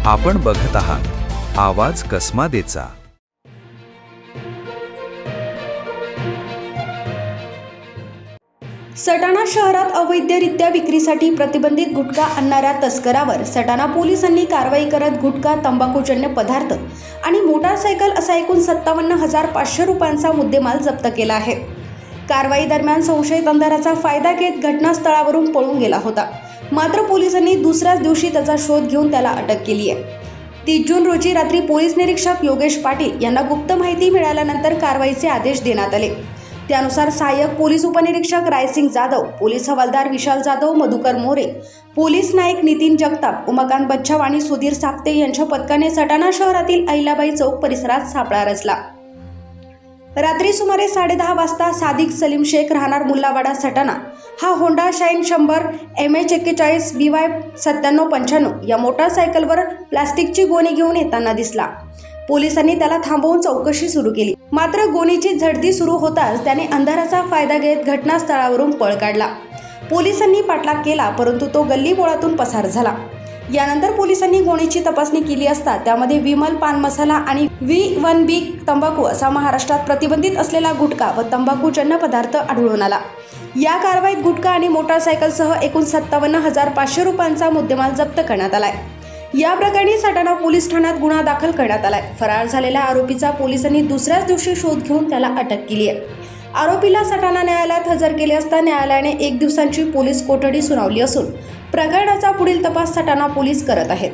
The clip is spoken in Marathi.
आपण बघत आहात आवाज कसमादेचा। सटाणा शहरात अवैधरित्या विक्रीसाठी प्रतिबंधित गुटखा आणणाऱ्या तस्करावर सटाणा पोलिसांनी कारवाई करत गुटखा, तंबाखूजन्य पदार्थ आणि मोटारसायकल असा एकूण 57,500 रुपयांचा मुद्देमाल जप्त केला आहे। कारवाई दरम्यान संशयित अंधाराचा फायदा घेत घटनास्थळावरून पळून गेला होता। मात्र पोलिसांनी दुसऱ्याच दिवशी त्याचा शोध घेऊन त्याला अटक केली आहे। 30 जून रोजी रात्री पोलीस निरीक्षक योगेश पाटील यांना गुप्त माहिती मिळाल्यानंतर कारवाईचे आदेश देण्यात आले। त्यानुसार सहाय्यक पोलीस उपनिरीक्षक रायसिंग जाधव, पोलीस हवालदार विशाल जाधव, मधुकर मोरे, पोलीस नायक नितीन जगताप, उमाकांत बच्छाव आणि सुधीर साप्ते यांच्या पथकाने सटाणा शहरातील अहिल्याबाई चौक परिसरात सापळा रचला। रात्री सुमारे 10:30 वाजता सादिक सलीम शेख राहणार मुल्लावाडा सटाणा हा होंडा शाईन 100 MH41 BY 9795 या मोटारसायकलवर प्लास्टिकची गोणी घेऊन येताना दिसला। पोलिसांनी त्याला थांबवून चौकशी सुरू केली, मात्र गोणीची झडती सुरू होताच त्याने अंधाराचा फायदा घेत घटनास्थळावरून पळ काढला। पोलिसांनी पाठलाग केला, परंतु तो गल्लीबोळातून पसार झाला। यानंतर पोलिसांनी गोणीची तपासणी केली असता त्यामध्ये विमल पान मसाला आणि V1B तंबाखू असा महाराष्ट्रात प्रतिबंधित असलेला गुटखा व तंबाखूजन्य पदार्थ आढळून आला। या कारवाईत गुटखा आणि मोटारसायकलसह एकूण 57,500 रुपयांचा मुद्देमाल जप्त करण्यात आलाय। या प्रकरणी सटाणा पोलीस ठाण्यात गुन्हा दाखल करण्यात आलाय। फरार झालेल्या आरोपीचा पोलिसांनी दुसऱ्याच दिवशी शोध घेऊन त्याला अटक केली आहे। आरोपीला सटाणा न्यायालयात हजर केले असता न्यायालयाने 1 दिवसांची पोलीस कोठडी सुनावली असून प्रकरणाचा पुढील तपास सटाणा पोलीस करत आहेत।